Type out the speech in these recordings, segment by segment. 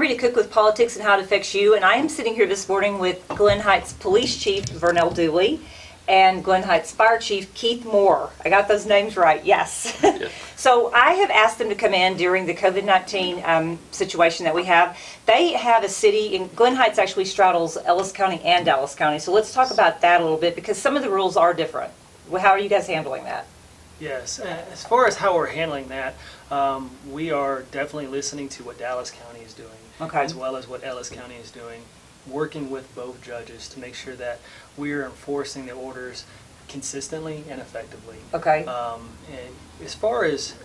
Rita Cook with Politics and How It Affects You, and I am sitting here this morning with Glen Heights Police Chief Vernell Dooley and Glen Heights Fire Chief Keith Moore. I got those names right, yes. Yes. So I have asked them to come in during the COVID-19 situation that we have. They have a city, in Glen Heights actually straddles Ellis County and Dallas County, so let's talk about that a little bit because some of the rules are different. Well, how are you guys handling that? Yes, as far as how we're handling that, we are definitely listening to what Dallas County is doing, as well as what Ellis County is doing, working with both judges to make sure that we're enforcing the orders consistently and effectively. Okay. And as far as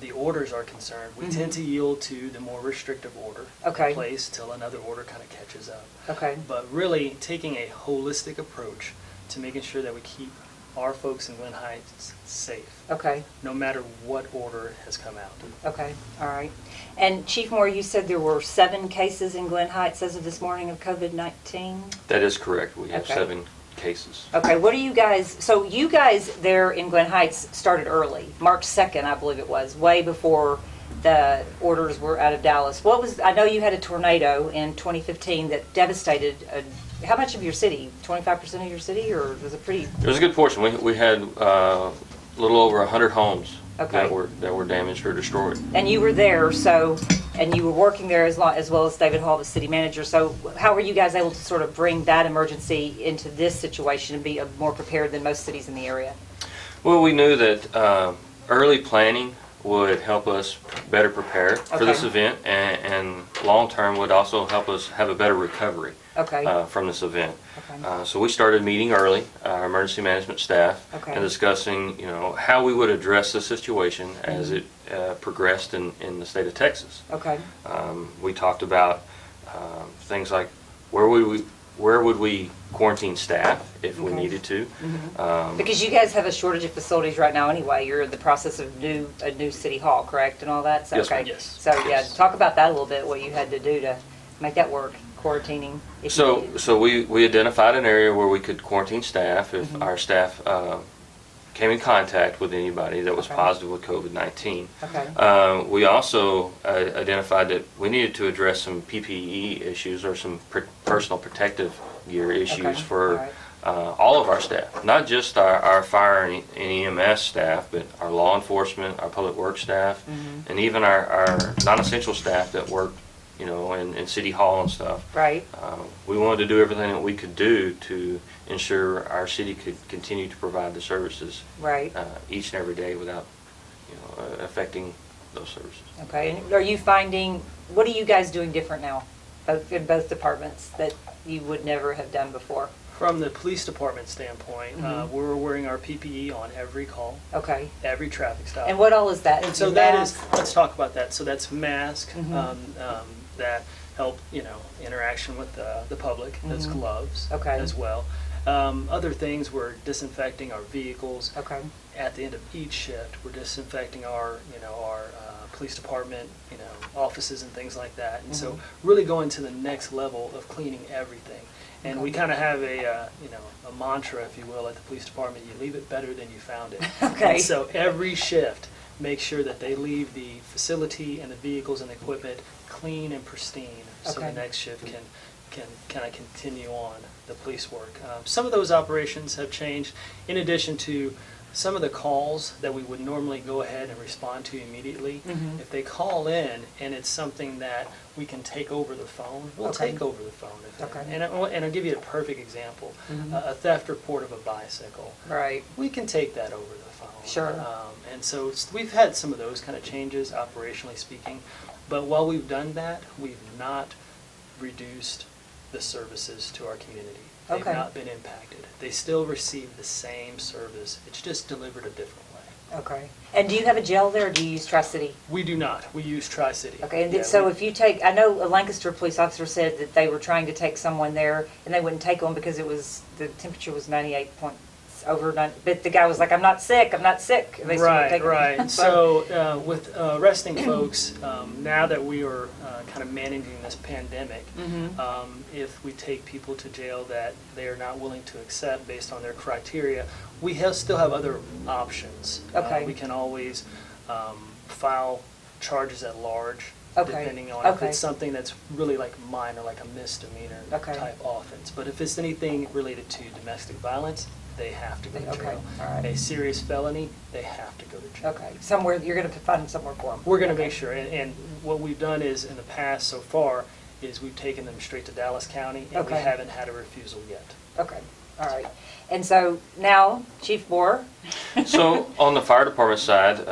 the orders are concerned, we tend to yield to the more restrictive order in place till another order kind of catches up. Okay. But really taking a holistic approach to making sure that we keep our folks in Glen Heights safe. Okay. No matter what order has come out. Okay. All right. And Chief Moore, you said there were 7 cases in Glen Heights as of this morning of COVID-19? That is correct. We have 7 cases. Okay. What do you guys, so you guys there in Glen Heights started early, March 2nd, I believe it was, way before the orders were out of Dallas. What was, I know you had a tornado in 2015 that devastated how much of your city? 25% of your city, or was it pretty? It was a good portion. We had a little over 100 homes that were damaged or destroyed. And you were there, so, and you were working there as well as David Hall, the city manager. So how were you guys able to sort of bring that emergency into this situation and be more prepared than most cities in the area? Well, we knew that early planning would help us better prepare for this event, and long term would also help us have a better recovery from this event. So we started meeting early, our emergency management staff, and discussing, how we would address the situation as it progressed in the state of Texas. We talked about things like where would we quarantine staff if we needed to. Because you guys have a shortage of facilities right now anyway. You're in the process of a new city hall, correct, and all that? So, yes, yes. So yeah, talk about that a little bit, what you had to do to make that work, quarantining. So we identified an area where we could quarantine staff if our staff came in contact with anybody that was positive with COVID-19. We also identified that we needed to address some PPE issues or some personal protective gear issues for all of our staff, not just our fire and EMS staff, but our law enforcement, our public works staff, and even our non-essential staff that work in City Hall and stuff. We wanted to do everything that we could do to ensure our city could continue to provide the services each and every day without affecting those services. Okay, and are you finding, what are you guys doing different now, in both departments, that you would never have done before? From the police department standpoint, we're wearing our PPE on every call, every traffic stop. And what all is that? And so that is, let's talk about that. So that's mask that help, interaction with the public. That's gloves as well. Other things, we're disinfecting our vehicles. At the end of each shift, we're disinfecting our police department, offices and things like that. And so really going to the next level of cleaning everything. And we kind of have a mantra, if you will, at the police department: you leave it better than you found it. And so every shift, make sure that they leave the facility and the vehicles and the equipment clean and pristine, so the next shift can kind of continue on the police work. Some of those operations have changed, in addition to some of the calls that we would normally go ahead and respond to immediately. If they call in and it's something that we can take over the phone, we'll take over the phone. And I'll give you a perfect example. A theft report of a bicycle. We can take that over the phone. And so we've had some of those kind of changes, operationally speaking. But while we've done that, we've not reduced the services to our community. They've not been impacted. They still receive the same service. It's just delivered a different way. And do you have a jail there, or do you use Tri-City? We do not. We use Tri-City. And so if you take, I know a Lancaster police officer said that they were trying to take someone there, and they wouldn't take them because the temperature was 98 points over 90, but the guy was like, I'm not sick. And they still wouldn't take them. So with arresting folks, now that we are kind of managing this pandemic, if we take people to jail that they are not willing to accept based on their criteria, we still have other options. We can always file charges at large depending on if it's something that's really like minor, like a misdemeanor type offense. But if it's anything related to domestic violence, they have to go to jail. All right. A serious felony, they have to go to jail. Okay, somewhere, you're going to find them somewhere for them. We're going to make sure, and what we've done is, in the past so far, is we've taken them straight to Dallas County, and we haven't had a refusal yet. Okay, all right. And so now, Chief Bohr. So on the fire department side,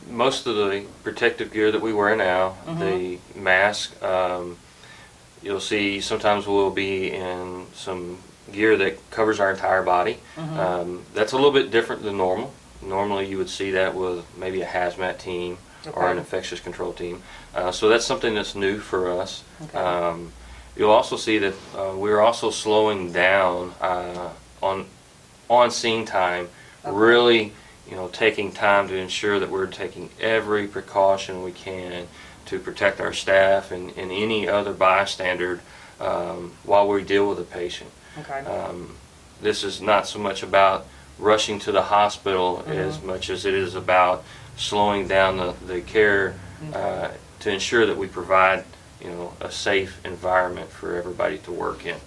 most of the protective gear that we wear now, the mask, you'll see sometimes we'll be in some gear that covers our entire body. That's a little bit different than normal. Normally you would see that with maybe a hazmat team or an infectious control team. So that's something that's new for us. You'll also see that we're also slowing down on scene time, really, taking time to ensure that we're taking every precaution we can to protect our staff and any other bystander while we deal with a patient. This is not so much about rushing to the hospital as much as it is about slowing down the care to ensure that we provide a safe environment for everybody to work in.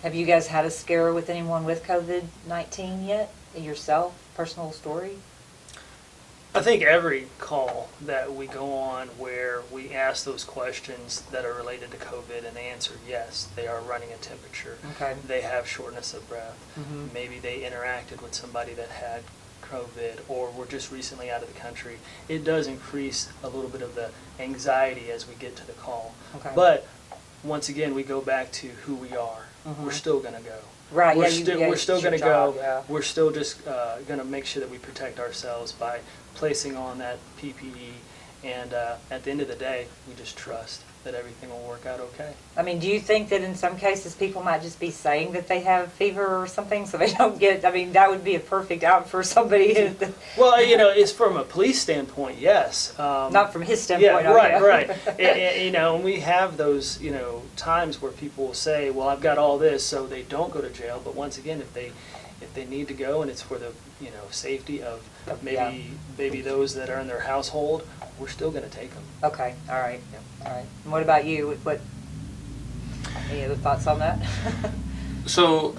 Have you guys had a scare with anyone with COVID-19 yet? Yourself? Personal story? I think every call that we go on where we ask those questions that are related to COVID and they answer yes, they are running a temperature. They have shortness of breath. Maybe they interacted with somebody that had COVID or were just recently out of the country. It does increase a little bit of the anxiety as we get to the call. But once again, we go back to who we are. We're still going to go. Right. We're still going to go. We're still just going to make sure that we protect ourselves by placing on that PPE. And at the end of the day, we just trust that everything will work out okay. I mean, do you think that in some cases people might just be saying that they have fever or something so they don't get, I mean, that would be a perfect out for somebody. Well, it's from a police standpoint, yes. Not from his standpoint. Yeah, right. And we have those, times where people will say, well, I've got all this, so they don't go to jail. But once again, if they need to go and it's for the, safety of maybe those that are in their household, we're still going to take them. Okay, all right. All right. And what about you? Any other thoughts on that? So,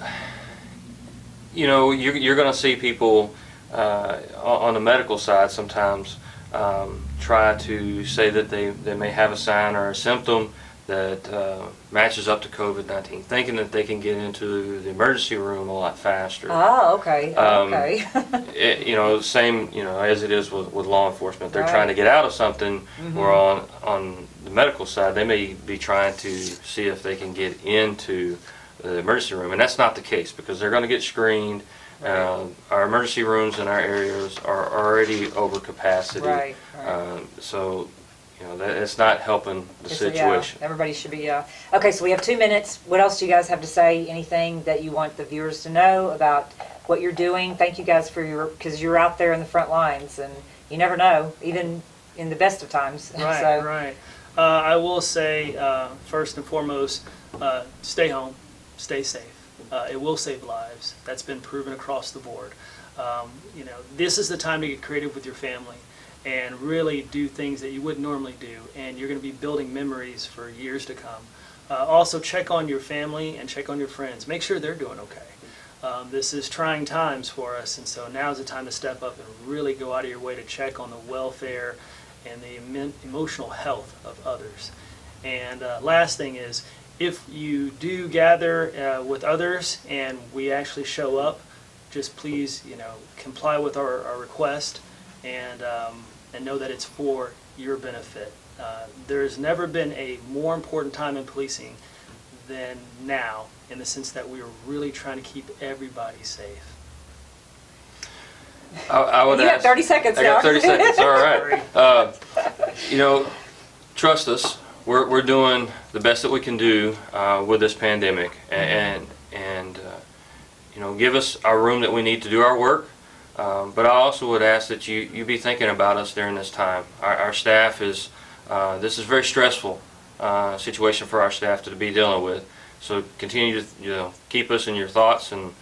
you're going to see people on the medical side sometimes try to say that they may have a sign or a symptom that matches up to COVID-19, thinking that they can get into the emergency room a lot faster. Oh, okay. Same, as it is with law enforcement. They're trying to get out of something, or on the medical side, they may be trying to see if they can get into the emergency room, and that's not the case because they're going to get screened. Our emergency rooms in our areas are already over capacity. So it's not helping the situation. Everybody should be, okay, so we have 2 minutes. What else do you guys have to say? Anything that you want the viewers to know about what you're doing? Thank you guys for because you're out there in the front lines, and you never know, even in the best of times. Right. I will say, first and foremost, stay home, stay safe. It will save lives. That's been proven across the board. This is the time to get creative with your family and really do things that you wouldn't normally do, and you're going to be building memories for years to come. Also, check on your family and check on your friends. Make sure they're doing okay. This is trying times for us, and so now is the time to step up and really go out of your way to check on the welfare and the emotional health of others. And last thing is, if you do gather with others and we actually show up, just please, comply with our request and know that it's for your benefit. There's never been a more important time in policing than now, in the sense that we are really trying to keep everybody safe. I would you have 30 seconds now. I got 30 seconds, all right. Trust us. We're doing the best that we can do with this pandemic, and give us our room that we need to do our work. But I also would ask that you be thinking about us during this time. Our staff is, this is a very stressful situation for our staff to be dealing with. So continue to keep us in your thoughts, and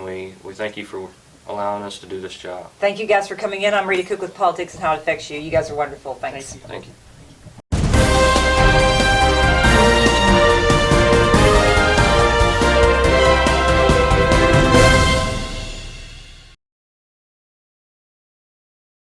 we thank you for allowing us to do this job. Thank you guys for coming in. I'm Rita Cook with Politics and How It Affects You. You guys are wonderful. Thanks. Thank you. Thank you.